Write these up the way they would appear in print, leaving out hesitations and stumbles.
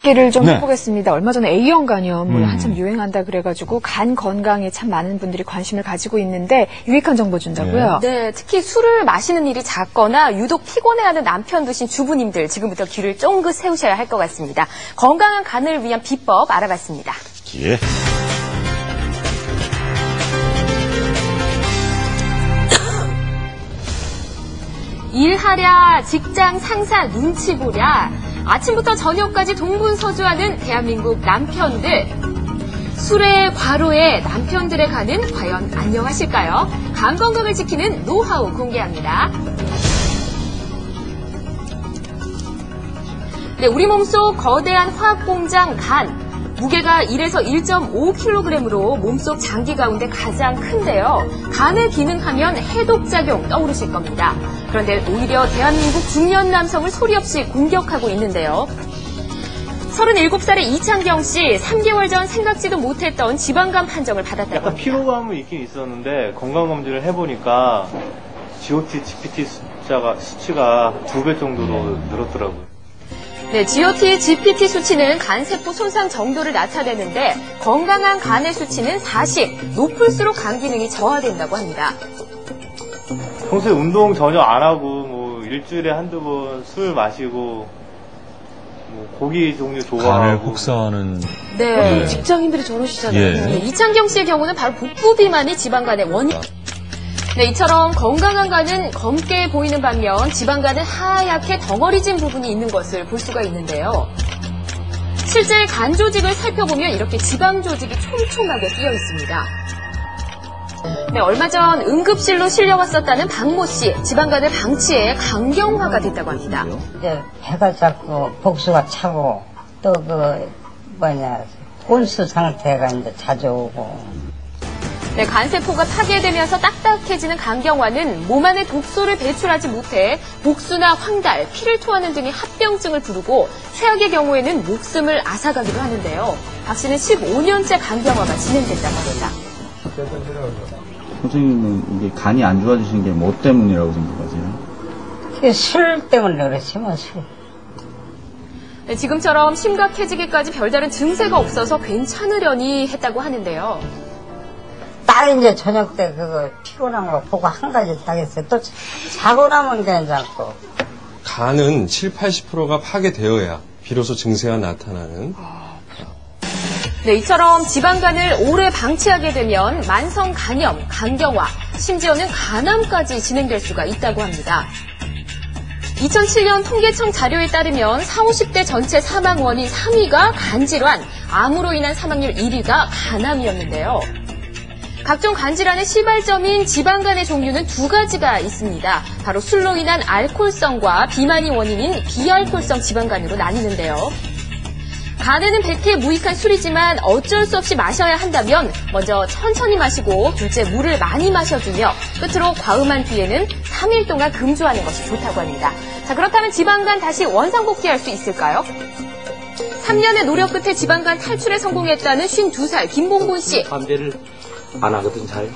얘기를 좀 해보겠습니다. 얼마 전에 A형 간염 한참 유행한다 그래가지고 간 건강에 참 많은 분들이 관심을 가지고 있는데 유익한 정보 준다고요? 네, 특히 술을 마시는 일이 잦거나 유독 피곤해하는 남편 두신 주부님들 지금부터 귀를 쫑긋 세우셔야 할 것 같습니다. 건강한 간을 위한 비법 알아봤습니다. 예. 일하랴, 직장 상사 눈치 보랴, 아침부터 저녁까지 동분서주하는 대한민국 남편들. 술에 과로에 남편들의 간은 과연 안녕하실까요? 간 건강을 지키는 노하우 공개합니다. 네, 우리 몸속 거대한 화학공장 간. 무게가 1에서 1.5kg으로 몸속 장기 가운데 가장 큰데요. 간을 기능하면 해독작용 떠오르실 겁니다. 그런데 오히려 대한민국 중년 남성을 소리 없이 공격하고 있는데요. 37살의 이창경 씨, 3개월 전 생각지도 못했던 지방간 판정을 받았다고 합니다. 약간 피로감은 있긴 있었는데 건강검진을 해보니까 GOT, GPT 수치가 2배 정도로 늘었더라고요. 네, GOT, GPT 수치는 간세포 손상 정도를 나타내는데 건강한 간의 수치는 40, 높을수록 간 기능이 저하된다고 합니다. 평소에 운동 전혀 안 하고 일주일에 한두 번 술 마시고 고기 종류 좋아하고 간을 혹사하는 네. 직장인들이 저러시잖아요. 예. 네, 이창경 씨의 경우는 바로 복부 비만이 지방간의 원인. 네, 이처럼 건강한 간은 검게 보이는 반면 지방간은 하얗게 덩어리진 부분이 있는 것을 볼 수가 있는데요. 실제 간 조직을 살펴보면 이렇게 지방 조직이 촘촘하게 끼어 있습니다. 네, 얼마 전 응급실로 실려왔었다는 박모 씨, 지방간을 방치해 강경화가 됐다고 합니다. 이제 배가 자꾸 복수가 차고 또 혼수 상태가 이제 자주 오고. 네, 간세포가 파괴되면서 딱딱해지는 간경화는 몸 안에 독소를 배출하지 못해 복수나 황달, 피를 토하는 등의 합병증을 부르고 최악의 경우에는 목숨을 앗아가기도 하는데요. 박 씨는 15년째 간경화가 진행됐다고 합니다. 선생님은 이게 간이 안 좋아지시는 게 뭐 때문이라고 생각하세요? 그게 술 때문에 그렇지 뭐 술. 네, 지금처럼 심각해지기까지 별다른 증세가 없어서 괜찮으려니 했다고 하는데요. 딱 이제 저녁 때 그거 피곤한 거 보고 한 가지 하겠어요. 또 자고 나면 괜찮고. 간은 70~80%가 파괴되어야 비로소 증세가 나타나는. 네, 이처럼 지방간을 오래 방치하게 되면 만성 간염, 간경화, 심지어는 간암까지 진행될 수가 있다고 합니다. 2007년 통계청 자료에 따르면 40, 50대 전체 사망 원인 3위가 간질환, 암으로 인한 사망률 1위가 간암이었는데요. 각종 간질환의 시발점인 지방간의 종류는 두 가지가 있습니다. 바로 술로 인한 알코올성과 비만이 원인인 비알코올성 지방간으로 나뉘는데요. 간에는 100회 무익한 술이지만 어쩔 수 없이 마셔야 한다면 먼저 천천히 마시고 둘째 물을 많이 마셔주며 끝으로 과음한 뒤에는 3일 동안 금주하는 것이 좋다고 합니다. 자, 그렇다면 지방간 다시 원상복귀할 수 있을까요? 3년의 노력 끝에 지방간 탈출에 성공했다는 52살 김봉곤 씨. 감배를 안 하거든 잘.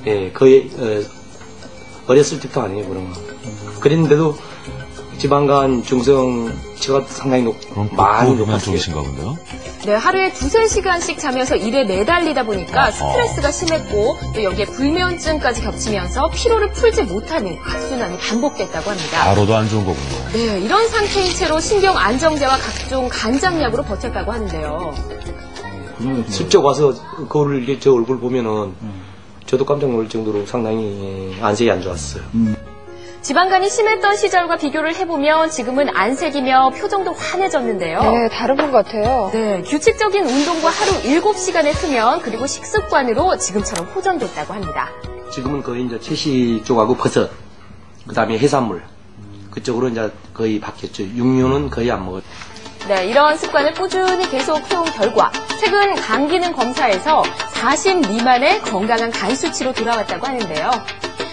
예, 거의 어렸을 때부터 안 해요 그런 거. 그랬는데도 지방간 중성치가 상당히 많이 높았어요. 좋으신가 본데요? 네, 하루에 2~3시간씩 자면서 일에 매달리다 보니까 스트레스가 심했고 또 여기에 불면증까지 겹치면서 피로를 풀지 못하는 악순환이 반복됐다고 합니다. 바로도 안 좋은 거군요. 네, 이런 상태인 채로 신경 안정제와 각종 간장약으로 버텼다고 하는데요. 슬쩍 와서 거울을 이렇게 저 얼굴 보면은 저도 깜짝 놀랄 정도로 상당히 안색이 안 좋았어요. 지방간이 심했던 시절과 비교를 해보면 지금은 안색이며 표정도 환해졌는데요. 네, 다른 분 같아요. 네, 규칙적인 운동과 하루 7시간의 수면 그리고 식습관으로 지금처럼 호전됐다고 합니다. 지금은 거의 이제 채식 쪽하고 버섯, 그다음에 해산물 그쪽으로 이제 거의 바뀌었죠. 육류는 거의 안 먹어요. 네, 이런 습관을 꾸준히 계속 해온 결과 최근 간 기능 검사에서 40 미만의 건강한 간 수치로 돌아왔다고 하는데요.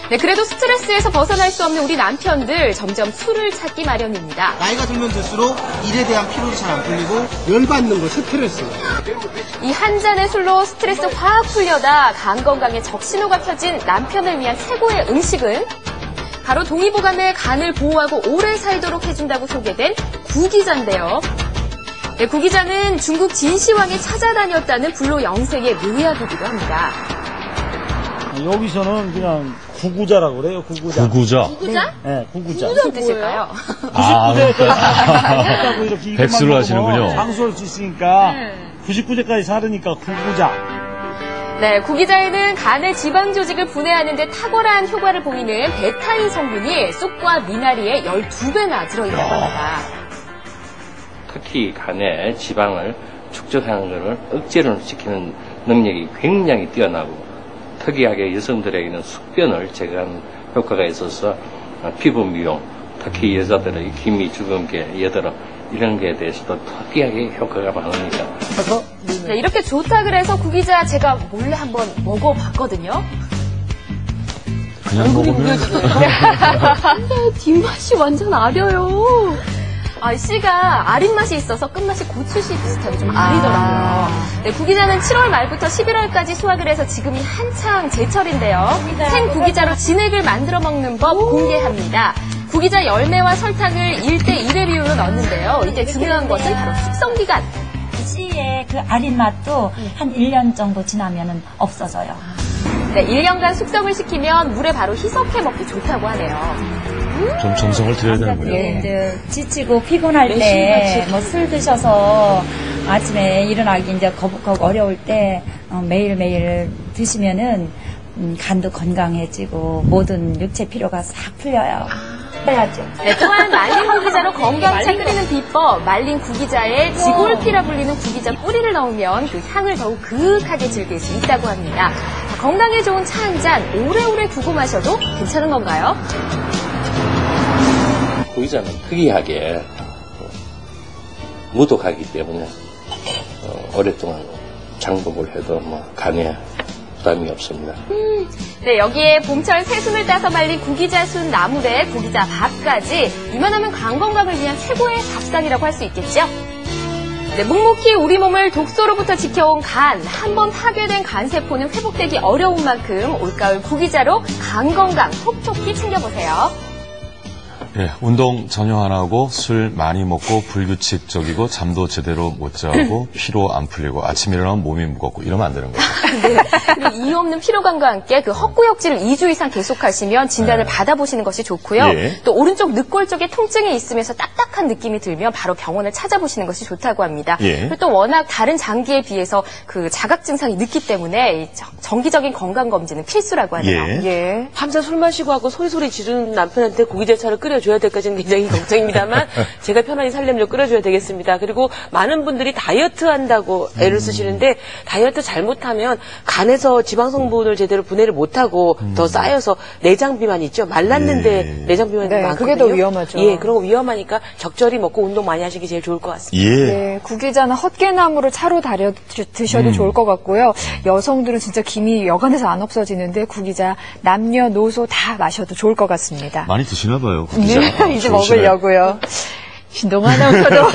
네, 그래도 스트레스에서 벗어날 수 없는 우리 남편들 점점 술을 찾기 마련입니다. 나이가 들면 들수록 일에 대한 피로도 잘 안 풀리고 열받는 거, 스트레스. 이 한 잔의 술로 스트레스 확 풀려다 간 건강에 적신호가 켜진 남편을 위한 최고의 음식은 바로 동의보감에 간을 보호하고 오래 살도록 해준다고 소개된 구기자인데요. 네, 구기자는 중국 진시황이 찾아다녔다는 불로 영생의 묘약이기도 합니다. 여기서는 그냥 구구자라고 그래요, 구구자. 구구자? 구구자? 네, 구구자. 무슨 뜻일까요? 99세까지 이렇게 백수를 하시는군요. 장수할 수 있으니까 99세까지 살으니까 구구자. 네, 구기자에는 간의 지방 조직을 분해하는 데 탁월한 효과를 보이는 베타인 성분이 쑥과 미나리의 12배나 들어있다고 합니다. 특히 간의 지방을 축적하는 것을 억제를 시키는 능력이 굉장히 뛰어나고 특이하게 여성들에게는 숙변을 제거하는 효과가 있어서 피부 미용, 특히 여자들의 기미, 주근깨, 여드름 이런 거에 대해서도 특이하게 효과가 많으니까. 네, 이렇게 좋다 그래서 구기자 제가 몰래 한번 먹어봤거든요. 그냥 먹으면 근데 뒷맛이 완전 아려요. 씨가 아린 맛이 있어서 끝맛이 고추씨 비슷하게 좀 아리더라고요. 네, 구기자는 7월 말부터 11월까지 수확을 해서 지금이 한창 제철인데요. 생 구기자로 진액을 만들어 먹는 법 공개합니다. 구기자 열매와 설탕을 1대1의 비율로 넣는데요. 이때 중요한 것은 바로 숙성기간. 씨의 그 아린 맛도 한 1년 정도 지나면은 없어져요. 네, 1년간 숙성을 시키면 물에 바로 희석해 먹기 좋다고 하네요. 좀 정성을 들여야 되는군요. 이제 지치고 피곤할 때 뭐 술 드셔서 아침에 일어나기 이제 거북거북 어려울 때 매일매일 드시면은 간도 건강해지고 모든 육체 피로가 싹 풀려요. 해야죠. 네, 또한 말린 구기자로 건강차 끓이는 비법, 말린 구기자에 지골피라 불리는 구기자 뿌리를 넣으면 그 향을 더욱 그윽하게 즐길 수 있다고 합니다. 건강에 좋은 차 한 잔 오래오래 두고 마셔도 괜찮은 건가요? 구기자는 특이하게 무독하기 때문에 오랫동안 장복을 해도 간에 부담이 없습니다. 네, 여기에 봄철 새순을 따서 말린 구기자 순 나물에 구기자 밥까지 이만하면 간 건강을 위한 최고의 밥상이라고 할 수 있겠죠? 네, 묵묵히 우리 몸을 독소로부터 지켜온 간, 한번 파괴된 간세포는 회복되기 어려운 만큼 올가을 구기자로 간 건강 톡톡히 챙겨보세요. 예, 운동 전혀 안 하고 술 많이 먹고 불규칙적이고 잠도 제대로 못 자고 피로 안 풀리고 아침에 일어나면 몸이 무겁고 이러면 안 되는 거죠. 네. 그리고 이유 없는 피로감과 함께 그 헛구역질을 2주 이상 계속하시면 진단을 받아보시는 것이 좋고요. 예. 또 오른쪽 늑골 쪽에 통증이 있으면서 딱딱한 느낌이 들면 바로 병원을 찾아보시는 것이 좋다고 합니다. 예. 그리고 또 워낙 다른 장기에 비해서 그 자각 증상이 늦기 때문에 정기적인 건강 검진은 필수라고 하네요. 예. 밤새 술 마시고 하고 소리소리 지르는 남편한테 고기자차를 끓여줘야 될까지는 굉장히 걱정입니다만 제가 편안히 살려면 끓여줘야 되겠습니다. 그리고 많은 분들이 다이어트 한다고 애를 쓰시는데 다이어트 잘못하면 간에서 지방 성분을 제대로 분해를 못하고 더 쌓여서 내장 비만 있죠. 말랐는데 내장 비만이 많거든요. 그게 더 위험하죠. 예, 그런 거 위험하니까 적절히 먹고 운동 많이 하시기 제일 좋을 것 같습니다. 예. 네, 구기자는 헛개나무를 차로 달여 드셔도 좋을 것 같고요. 여성들은 진짜 김이 여간해서 안 없어지는데 구기자 남녀노소 다 마셔도 좋을 것 같습니다. 많이 드시나 봐요. 네, 이제 먹으려고요. 신동아 아나운서도